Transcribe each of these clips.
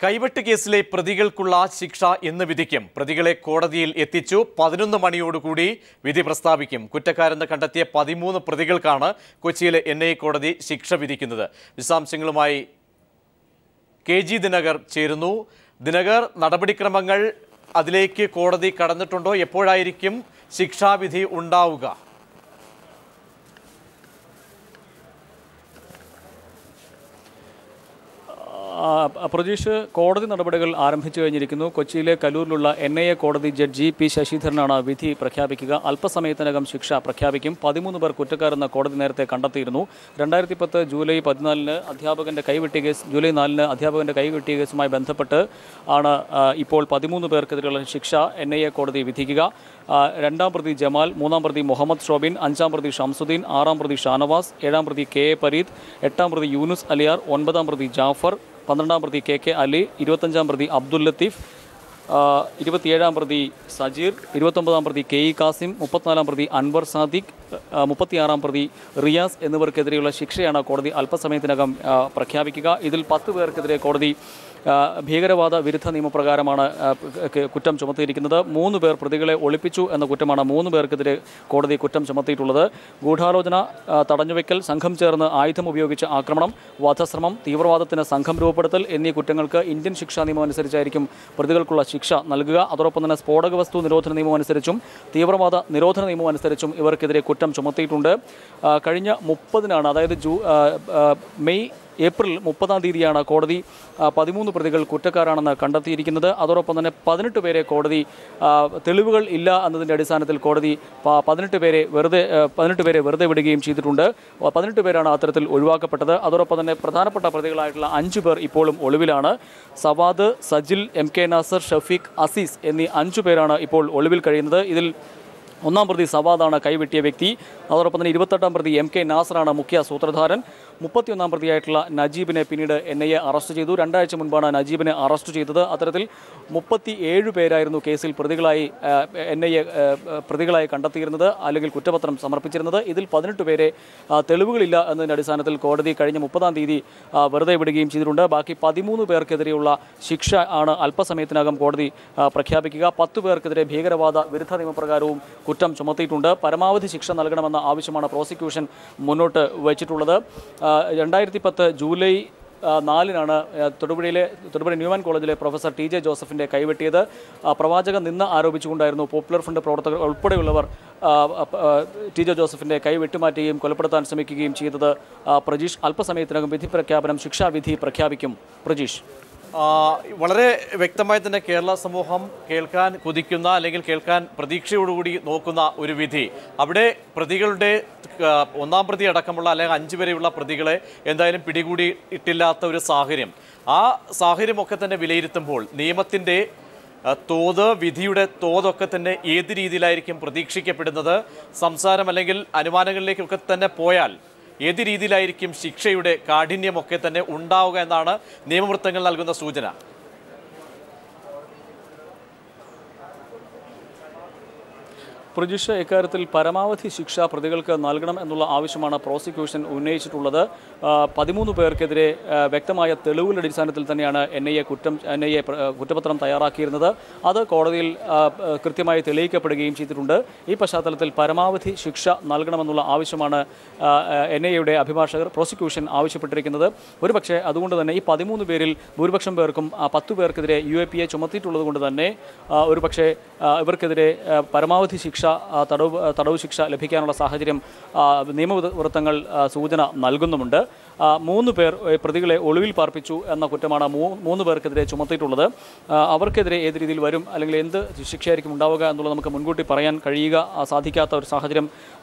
കൈവെട്ട് കേസിലെ പ്രതികൾക്കുള്ള ശിക്ഷ എന്ന് വിധിക്കും. പ്രതികളെ കോടതിയിൽ എത്തിച്ചു. 11 മണിയോടുകൂടി വിധി പ്രസ്താവിക്കും. കുറ്റക്കാരെന്ന് കണ്ടെത്തിയ 13 പ്രതികൾക്കാണ് കൊച്ചിയിലെ NIA കോടതി ശിക്ഷ വിധിക്കുന്നത്. വിശദാംശങ്ങളുമായി KG ദിനകർ ചേരുന്നു. ദിനകർ, നടപടിക്രമങ്ങൾ അതിലേക്ക് കോടതി കടന്നിട്ടുണ്ടോ? എപ്പോഴായിരിക്കും ശിക്ഷാവിധി ഉണ്ടാവുക? പ്രജീഷ്, കോടതി നടപടികൾ ആരംഭിച്ചു കഴിഞ്ഞിരിക്കുന്നു. കൊച്ചിയിലെ കലൂരിലുള്ള NIA കോടതി ജഡ്ജി P. ശശിധരനാണ് വിധി പ്രഖ്യാപിക്കുക. അല്പസമയത്തിനകം ശിക്ഷ പ്രഖ്യാപിക്കും. 13 പേർ കുറ്റക്കാരെന്ന് കോടതി നേരത്തെ കണ്ടെത്തിയിരുന്നു. 2010 ജൂലൈ 14-ന് അധ്യാപകന്റെ കൈവെട്ടിയ കേസ്, ജൂലൈ 4-ന് അധ്യാപകന്റെ കൈവെട്ടിയ കേസുമായി ബന്ധപ്പെട്ട് ആണ് ഇപ്പോൾ 13 പേർക്കെതിരെയുള്ള ശിക്ഷ NIA കോടതി വിധിക്കുക. 2-ാം പ്രതി ജമാൽ, 3-ാം പ്രതി മുഹമ്മദ് ഷോബിൻ, 5-ാം പ്രതി ഷംസുദ്ദീൻ, 6-ാം പ്രതി ഷാനവാസ്, 7-ാം പ്രതി KA പരീദ്, 8-ാം പ്രതി യൂനുസ് അലിയാർ, 9-ാം പ്രതി ജാഫർ, 12-ാം പ്രതി KK അലി, 25-ാം പ്രതി അബ്ദുൽ ലത്തീഫ്, 27-ാം പ്രതി സജീർ, 29-ാം പ്രതി KE കാസിം, 34-ാം പ്രതി അൻവർ സാദിഖ്, 36-ാം പ്രതി റിയാസ് എന്നിവർക്കെതിരെയുള്ള ശിക്ഷയാണ് കോടതി അല്പസമയത്തിനകം പ്രഖ്യാപിക്കുക. ഇതിൽ 10 പേർക്കെതിരെ കോടതി ഭീകരവാദ വിരുദ്ധ നിയമപ്രകാരമാണ് കുറ്റം ചുമത്തിയിരിക്കുന്നത്. 3 പേർ പ്രതികളെ ഒളിപ്പിച്ചു എന്ന കുറ്റമാണ് 3 പേർക്കെതിരെ കോടതി കുറ്റം ചുമത്തിയിട്ടുള്ളത്. ഗൂഢാലോചന, തടഞ്ഞുവെക്കൽ, സംഘം ചേർന്ന് ആയുധം ഉപയോഗിച്ച് ആക്രമണം, വധശ്രമം, തീവ്രവാദത്തിന് സംഘം രൂപപ്പെടുത്തൽ എന്നീ കുറ്റങ്ങൾക്ക് ഇന്ത്യൻ ശിക്ഷാ നിയമം അനുസരിച്ചായിരിക്കും പ്രതികൾക്കുള്ള ശിക്ഷ നൽകുക. അതോടൊപ്പം തന്നെ സ്ഫോടക വസ്തു നിരോധന നിയമം അനുസരിച്ചും തീവ്രവാദ നിരോധന നിയമം അനുസരിച്ചും ഇവർക്കെതിരെ കുറ്റം ചുമത്തിയിട്ടുണ്ട്. കഴിഞ്ഞ 30-നാണ്, അതായത് ഏപ്രിൽ 30-ാം തീയതിയാണ് കോടതി 13 പ്രതികൾ കുറ്റക്കാരാണെന്ന് കണ്ടെത്തിയിരിക്കുന്നത്. അതോടൊപ്പം തന്നെ 18 പേരെ കോടതി തെളിവുകൾ ഇല്ല എന്നതിൻ്റെ അടിസ്ഥാനത്തിൽ കോടതി 18 പേരെ വെറുതെ വിടുകയും ചെയ്തിട്ടുണ്ട്. 18 പേരാണ് അത്തരത്തിൽ ഒഴിവാക്കപ്പെട്ടത്. അതോടൊപ്പം തന്നെ പ്രധാനപ്പെട്ട പ്രതികളായിട്ടുള്ള 5 പേർ ഇപ്പോഴും ഒളിവിലാണ്. സവാദ്, സജിൽ, MK നാസർ, ഷഫീഖ്, അസീസ് എന്നീ 5 പേരാണ് ഇപ്പോൾ ഒളിവിൽ കഴിയുന്നത്. ഇതിൽ 1-ാം പ്രതി സവാദാണ് കൈവെട്ടിയ വ്യക്തി. അതോടൊപ്പം തന്നെ 28-ാം പ്രതി MK നാസറാണ് മുഖ്യ സൂത്രധാരൻ. 31-ാം പ്രതിയായിട്ടുള്ള നജീബിനെ പിന്നീട് NIA അറസ്റ്റ് ചെയ്തു. 2 ആഴ്ച മുൻപാണ് നജീബിനെ അറസ്റ്റ് ചെയ്തത്. അത്തരത്തിൽ 37 പേരായിരുന്നു കേസിൽ NIA പ്രതികളായി കണ്ടെത്തിയിരുന്നത്, അല്ലെങ്കിൽ കുറ്റപത്രം സമർപ്പിച്ചിരുന്നത്. ഇതിൽ 18 പേരെ തെളിവുകളില്ല എന്നതിൻ്റെ അടിസ്ഥാനത്തിൽ കോടതി കഴിഞ്ഞ 30-ാം തീയതി വെറുതെ വിടുകയും ചെയ്തിട്ടുണ്ട്. ബാക്കി 13 പേർക്കെതിരെയുള്ള ശിക്ഷ ആണ് അല്പസമയത്തിനകം കോടതി പ്രഖ്യാപിക്കുക. 10 പേർക്കെതിരെ ഭീകരവാദ വിരുദ്ധ നിയമപ്രകാരവും കുറ്റം ചുമത്തിയിട്ടുണ്ട്. പരമാവധി ശിക്ഷ നൽകണമെന്ന ആവശ്യമാണ് പ്രോസിക്യൂഷൻ മുന്നോട്ട് വച്ചിട്ടുള്ളത്. 2010 ജൂലൈ 4-നാണ് തൊടുപുഴ ന്യൂമാൻ കോളേജിലെ പ്രൊഫസർ TJ ജോസഫിൻ്റെ കൈവെട്ടിയത്. പ്രവാചക നിന്ന ആരോപിച്ചുകൊണ്ടായിരുന്നു പോപ്പുലർ ഫ്രണ്ട് പ്രവർത്തകർ ഉൾപ്പെടെയുള്ളവർ TJ ജോസഫിൻ്റെ കൈ വെട്ടിമാറ്റുകയും കൊലപ്പെടുത്താൻ ശ്രമിക്കുകയും ചെയ്തത്. പ്രജീഷ്, അല്പസമയത്തിനകം വിധി പ്രഖ്യാപനം, ശിക്ഷാവിധി പ്രഖ്യാപിക്കും. പ്രജീഷ്, വളരെ വ്യക്തമായി തന്നെ കേരള സമൂഹം കേൾക്കാൻ കൊതിക്കുന്ന, അല്ലെങ്കിൽ കേൾക്കാൻ പ്രതീക്ഷയോടുകൂടി നോക്കുന്ന ഒരു വിധി. അവിടെ പ്രതികളുടെ 1-ാം പ്രതി അടക്കമുള്ള, അല്ലെങ്കിൽ 5 വരെയുള്ള പ്രതികളെ എന്തായാലും പിടികൂടിയിട്ടില്ലാത്ത ഒരു സാഹചര്യം. ആ സാഹചര്യമൊക്കെ തന്നെ വിലയിരുത്തുമ്പോൾ നിയമത്തിൻ്റെ തോത്, വിധിയുടെ തോതൊക്കെ തന്നെ ഏത് രീതിയിലായിരിക്കും പ്രതീക്ഷിക്കപ്പെടുന്നത്? സംസാരം അല്ലെങ്കിൽ അനുമാനങ്ങളിലേക്കൊക്കെ തന്നെ പോയാൽ ഏത് രീതിയിലായിരിക്കും ശിക്ഷയുടെ കാഠിന്യമൊക്കെ തന്നെ ഉണ്ടാവുക എന്നാണ് നിയമവൃത്തങ്ങൾ നൽകുന്ന സൂചന? പ്രജീഷ്, ഇക്കാര്യത്തിൽ പരമാവധി ശിക്ഷ പ്രതികൾക്ക് നൽകണം എന്നുള്ള ആവശ്യമാണ് പ്രോസിക്യൂഷൻ ഉന്നയിച്ചിട്ടുള്ളത്. 13 പേർക്കെതിരെ വ്യക്തമായ തെളിവുകളുടെ അടിസ്ഥാനത്തിൽ തന്നെയാണ് NIA കുറ്റപത്രം തയ്യാറാക്കിയിരുന്നത്. അത് കോടതിയിൽ കൃത്യമായി തെളിയിക്കപ്പെടുകയും ചെയ്തിട്ടുണ്ട്. ഈ പശ്ചാത്തലത്തിൽ പരമാവധി ശിക്ഷ നൽകണമെന്നുള്ള ആവശ്യമാണ് NIA-യുടെ അഭിഭാഷകർ, പ്രോസിക്യൂഷൻ ആവശ്യപ്പെട്ടിരിക്കുന്നത്. ഒരുപക്ഷെ അതുകൊണ്ട് തന്നെ ഈ 13 പേരിൽ ഭൂരിപക്ഷം പേർക്കും 10 പേർക്കെതിരെ UAPA ചുമത്തിയിട്ടുള്ളത് കൊണ്ട് തന്നെ ഒരുപക്ഷെ ഇവർക്കെതിരെ പരമാവധി ശിക്ഷ, തടവ് ശിക്ഷ ലഭിക്കാനുള്ള സാഹചര്യം നിയമവൃത്തങ്ങൾ സൂചന നൽകുന്നുമുണ്ട്. 3 പേർ പ്രതികളെ ഒളിവിൽ പാർപ്പിച്ചു എന്ന കുറ്റമാണ് 3 പേർക്കെതിരെ ചുമത്തിയിട്ടുള്ളത്. അവർക്കെതിരെ ഏത് രീതിയിൽ വരും, അല്ലെങ്കിൽ എന്ത് ശിക്ഷയായിരിക്കും ഉണ്ടാവുക എന്നുള്ളത് നമുക്ക് മുൻകൂട്ടി പറയാൻ സാധിക്കാത്ത ഒരു സാഹചര്യം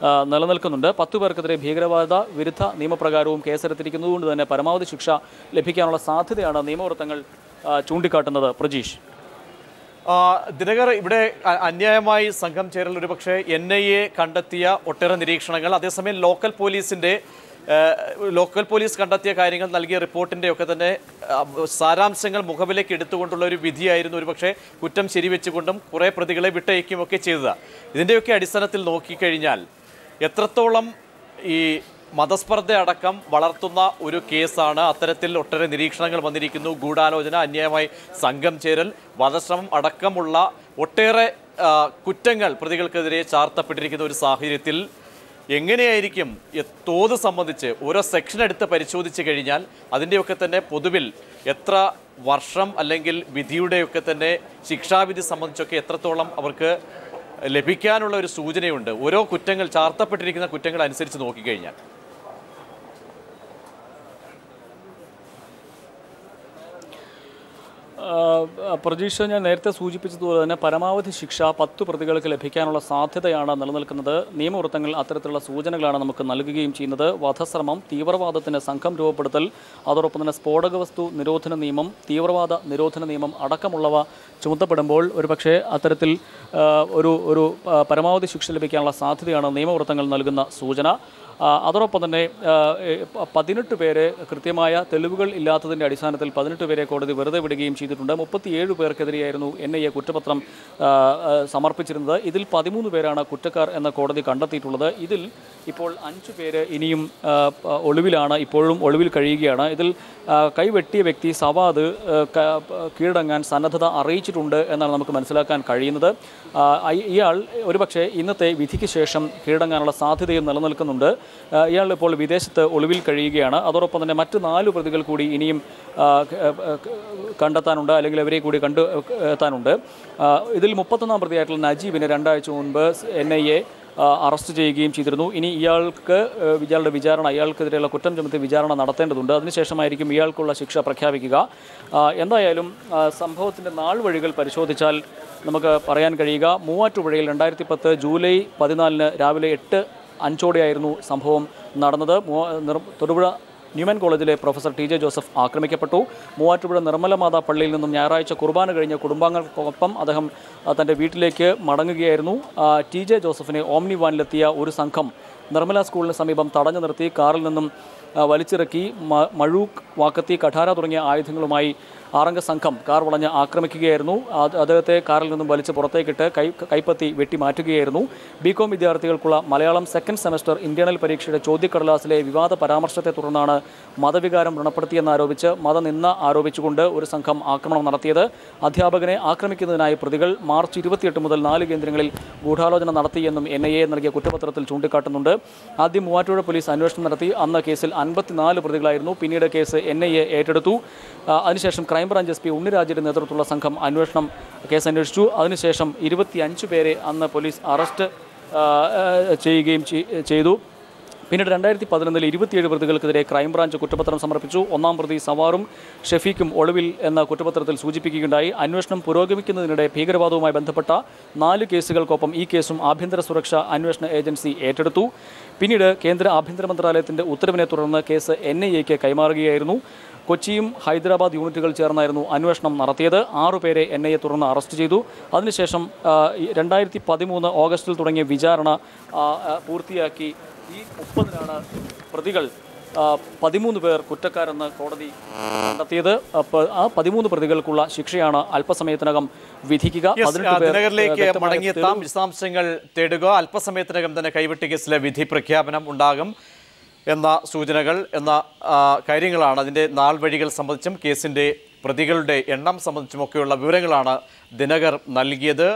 നിലനിൽക്കുന്നുണ്ട്. 10 പേർക്കെതിരെ ഭീകരവാദ വിരുദ്ധ നിയമപ്രകാരവും കേസെടുത്തിരിക്കുന്നതുകൊണ്ട് തന്നെ പരമാവധി ശിക്ഷ ലഭിക്കാനുള്ള സാധ്യതയാണ് നിയമവൃത്തങ്ങൾ ചൂണ്ടിക്കാട്ടുന്നത്. പ്രജീഷ്, ദിനകർ, ഇവിടെ അന്യായമായി സംഘം ചേരൽ ഒരുപക്ഷെ NIA കണ്ടെത്തിയ ഒട്ടേറെ നിരീക്ഷണങ്ങൾ, അതേസമയം ലോക്കൽ പോലീസ് കണ്ടെത്തിയ കാര്യങ്ങൾ, നൽകിയ റിപ്പോർട്ടിൻ്റെ ഒക്കെ തന്നെ സാരാംശങ്ങൾ മുഖവിലേക്ക് എടുത്തുകൊണ്ടുള്ള ഒരു വിധിയായിരുന്നു ഒരുപക്ഷെ കുറ്റം ശരിവെച്ചുകൊണ്ടും കുറേ പ്രതികളെ വിട്ടയക്കുകയൊക്കെ ചെയ്തത്. ഇതിൻ്റെയൊക്കെ അടിസ്ഥാനത്തിൽ നോക്കിക്കഴിഞ്ഞാൽ എത്രത്തോളം ഈ മതസ്പർദ്ധ അടക്കം വളർത്തുന്ന ഒരു കേസാണ്. അത്തരത്തിൽ ഒട്ടേറെ നിരീക്ഷണങ്ങൾ വന്നിരിക്കുന്നു. ഗൂഢാലോചന, അന്യായമായി സംഘം ചേരൽ, വധശ്രമം അടക്കമുള്ള ഒട്ടേറെ കുറ്റങ്ങൾ പ്രതികൾക്കെതിരെ ചാർത്തപ്പെട്ടിരിക്കുന്ന ഒരു സാഹചര്യത്തിൽ എങ്ങനെയായിരിക്കും തോത് സംബന്ധിച്ച് ഓരോ സെക്ഷൻ എടുത്ത് പരിശോധിച്ച് കഴിഞ്ഞാൽ അതിൻ്റെയൊക്കെ തന്നെ പൊതുവിൽ എത്ര വർഷം അല്ലെങ്കിൽ വിധിയുടെയൊക്കെ തന്നെ ശിക്ഷാവിധി സംബന്ധിച്ചൊക്കെ എത്രത്തോളം അവർക്ക് ലഭിക്കാനുള്ള ഒരു സൂചനയുണ്ട് ഓരോ കുറ്റങ്ങൾ ചാർത്തപ്പെട്ടിരിക്കുന്ന കുറ്റങ്ങൾ അനുസരിച്ച് നോക്കിക്കഴിഞ്ഞാൽ? പ്രതീക്ഷ ഞാൻ നേരത്തെ സൂചിപ്പിച്ചതുപോലെ തന്നെ പരമാവധി ശിക്ഷ 10 പ്രതികൾക്ക് ലഭിക്കാനുള്ള സാധ്യതയാണ് നിലനിൽക്കുന്നത്. നിയമവൃത്തങ്ങൾ അത്തരത്തിലുള്ള സൂചനകളാണ് നമുക്ക് നൽകുകയും ചെയ്യുന്നത്. വധശ്രമം, തീവ്രവാദത്തിന് സംഘം രൂപപ്പെടുത്തൽ, അതോടൊപ്പം തന്നെ സ്ഫോടക വസ്തു നിരോധന നിയമം, തീവ്രവാദ നിരോധന നിയമം അടക്കമുള്ളവ ചുമത്തപ്പെടുമ്പോൾ ഒരുപക്ഷെ അത്തരത്തിൽ ഒരു പരമാവധി ശിക്ഷ ലഭിക്കാനുള്ള സാധ്യതയാണ് നിയമവൃത്തങ്ങൾ നൽകുന്ന സൂചന. അതോടൊപ്പം തന്നെ 18 പേരെ കൃത്യമായ തെളിവുകൾ ഇല്ലാത്തതിൻ്റെ അടിസ്ഥാനത്തിൽ 18 പേരെ കോടതി വെറുതെ വിടുകയും ചെയ്തിട്ടുണ്ട്. 37 പേർക്കെതിരെയായിരുന്നു NIA കുറ്റപത്രം സമർപ്പിച്ചിരുന്നത്. ഇതിൽ 13 പേരാണ് കുറ്റക്കാർ എന്ന് കോടതി കണ്ടെത്തിയിട്ടുള്ളത്. ഇതിൽ ഇപ്പോൾ 5 പേര് ഇനിയും ഒളിവിലാണ്, ഇപ്പോഴും ഒളിവിൽ കഴിയുകയാണ്. ഇതിൽ കൈവെട്ടിയ വ്യക്തി സവാദ് കീഴടങ്ങാൻ സന്നദ്ധത അറിയിച്ചിട്ടുണ്ട് എന്നാണ് നമുക്ക് മനസ്സിലാക്കാൻ കഴിയുന്നത്. ഇയാൾ ഒരുപക്ഷെ ഇന്നത്തെ വിധിക്ക് ശേഷം കീഴടങ്ങാനുള്ള സാധ്യതയും നിലനിൽക്കുന്നുണ്ട്. ഇയാൾ ഇപ്പോൾ വിദേശത്ത് ഒളിവിൽ കഴിയുകയാണ്. അതോടൊപ്പം തന്നെ മറ്റ് 4 പ്രതികൾ കൂടി ഇനിയും കണ്ടെത്താനുണ്ട്, അല്ലെങ്കിൽ അവരെ കൂടി കണ്ടെത്താനുണ്ട്. ഇതിൽ 31-ാം പ്രതിയായിട്ടുള്ള നജീബിനെ 2 ആഴ്ച മുൻപ് NIA അറസ്റ്റ് ചെയ്യുകയും ചെയ്തിരുന്നു. ഇനി ഇയാളുടെ വിചാരണ, ഇയാൾക്കെതിരെയുള്ള കുറ്റം ചുമത്തി വിചാരണ നടത്തേണ്ടതുണ്ട്. അതിനുശേഷമായിരിക്കും ഇയാൾക്കുള്ള ശിക്ഷ പ്രഖ്യാപിക്കുക. എന്തായാലും സംഭവത്തിൻ്റെ നാൾ വഴികൾ പരിശോധിച്ചാൽ നമുക്ക് പറയാൻ കഴിയുക, മൂവാറ്റുപുഴയിൽ 2010 ജൂലൈ 14 രാവിലെ 8:05 സംഭവം നടന്നത്. തൊടുപുഴ ന്യൂമാൻ കോളേജിലെ പ്രൊഫസർ TJ ജോസഫ് ആക്രമിക്കപ്പെട്ടു. മൂവാറ്റുപുഴ നിർമ്മലമാതാ പള്ളിയിൽ നിന്നും ഞായറാഴ്ച കുർബാന കഴിഞ്ഞ കുടുംബാംഗങ്ങൾക്കൊപ്പം അദ്ദേഹം തൻ്റെ വീട്ടിലേക്ക് മടങ്ങുകയായിരുന്നു. TJ ജോസഫിനെ ഓമ്നി വാനിലെത്തിയ ഒരു സംഘം നിർമ്മല സ്കൂളിന് സമീപം തടഞ്ഞു നിർത്തി കാറിൽ നിന്നും വലിച്ചിറക്കി മഴൂക്ക്, വാക്കത്തി, കഠാര തുടങ്ങിയ ആയുധങ്ങളുമായി 6-അംഗ സംഘം കാർ വളഞ്ഞ് ആക്രമിക്കുകയായിരുന്നു. അദ്ദേഹത്തെ കാറിൽ നിന്നും വലിച്ച് പുറത്തേക്കിട്ട് കൈപ്പത്തി വെട്ടിമാറ്റുകയായിരുന്നു. BCom വിദ്യാർത്ഥികൾക്കുള്ള മലയാളം സെക്കൻഡ് സെമസ്റ്റർ ഇന്റേണൽ പരീക്ഷയുടെ ചോദ്യക്കടലാസിലെ വിവാദ പരാമർശത്തെ തുടർന്നാണ് മതവികാരം വ്രണപ്പെടുത്തിയെന്നാരോപിച്ച് മതനിന്ദ ആരോപിച്ചുകൊണ്ട് ഒരു സംഘം ആക്രമണം നടത്തിയത്. അധ്യാപകനെ ആക്രമിക്കുന്നതിനായി പ്രതികൾ മാർച്ച് 28 മുതൽ 4 കേന്ദ്രങ്ങളിൽ ഗൂഢാലോചന നടത്തിയെന്നും NIA നൽകിയ കുറ്റപത്രത്തിൽ ചൂണ്ടിക്കാട്ടുന്നുണ്ട്. ആദ്യം മൂവാറ്റുപുഴ പോലീസ് അന്വേഷണം നടത്തി. അന്ന് കേസിൽ 54 പ്രതികളായിരുന്നു. പിന്നീട് കേസ് NIA ഏറ്റെടുത്തു. അതിനുശേഷം ക്രൈംബ്രാഞ്ച് SP ഉണ്ണിരാജിന്റെ നേതൃത്വത്തിലുള്ള സംഘം കേസ് അന്വേഷിച്ചു. അതിനുശേഷം 25 പേരെ അന്ന് പോലീസ് അറസ്റ്റ് ചെയ്യുകയും ചെയ്തു. പിന്നീട് 2011 27 പ്രതികൾക്കെതിരെ ക്രൈംബ്രാഞ്ച് കുറ്റപത്രം സമർപ്പിച്ചു. 1-ാം പ്രതി സവാറും ഷെഫീഖും ഒളിവിൽ എന്ന കുറ്റപത്രത്തിൽ സൂചിപ്പിക്കുകയുണ്ടായി. അന്വേഷണം പുരോഗമിക്കുന്നതിനിടെ ഭീകരവാദവുമായി ബന്ധപ്പെട്ട 4 കേസുകൾക്കൊപ്പം ഈ കേസും ആഭ്യന്തര സുരക്ഷാ അന്വേഷണ ഏജൻസി ഏറ്റെടുത്തു. പിന്നീട് കേന്ദ്ര ആഭ്യന്തര മന്ത്രാലയത്തിൻ്റെ ഉത്തരവിനെ തുടർന്ന് കേസ് NIAക്ക് കൈമാറുകയായിരുന്നു. കൊച്ചിയും ഹൈദരാബാദ് യൂണിറ്റുകൾ ചേർന്നായിരുന്നു അന്വേഷണം നടത്തിയത്. 6 പേരെ NIA തുടർന്ന് അറസ്റ്റ് ചെയ്തു. അതിനുശേഷം 2013 ഓഗസ്റ്റിൽ തുടങ്ങിയ വിചാരണ പൂർത്തിയാക്കി ഈ 30-നാണ് പ്രതികൾ 13 പേർ കുറ്റക്കാരെന്ന് കോടതി കണ്ടെത്തിയത്. ആ 13 പ്രതികൾക്കുള്ള ശിക്ഷയാണ് അല്പസമയത്തിനകം വിധിക്കുക. ദിനകറിലേക്ക് മടങ്ങിയെത്താം, വിശദാംശങ്ങൾ തേടുക. അല്പസമയത്തിനകം തന്നെ കൈവെട്ടി കേസിലെ വിധി പ്രഖ്യാപനം ഉണ്ടാകും എന്ന സൂചനകൾ, എന്ന കാര്യങ്ങളാണ്. അതിൻ്റെ നാൾ വഴികൾ സംബന്ധിച്ചും കേസിൻ്റെ പ്രതികളുടെ എണ്ണം സംബന്ധിച്ചുമൊക്കെയുള്ള വിവരങ്ങളാണ് ദിനകർ നൽകിയത്.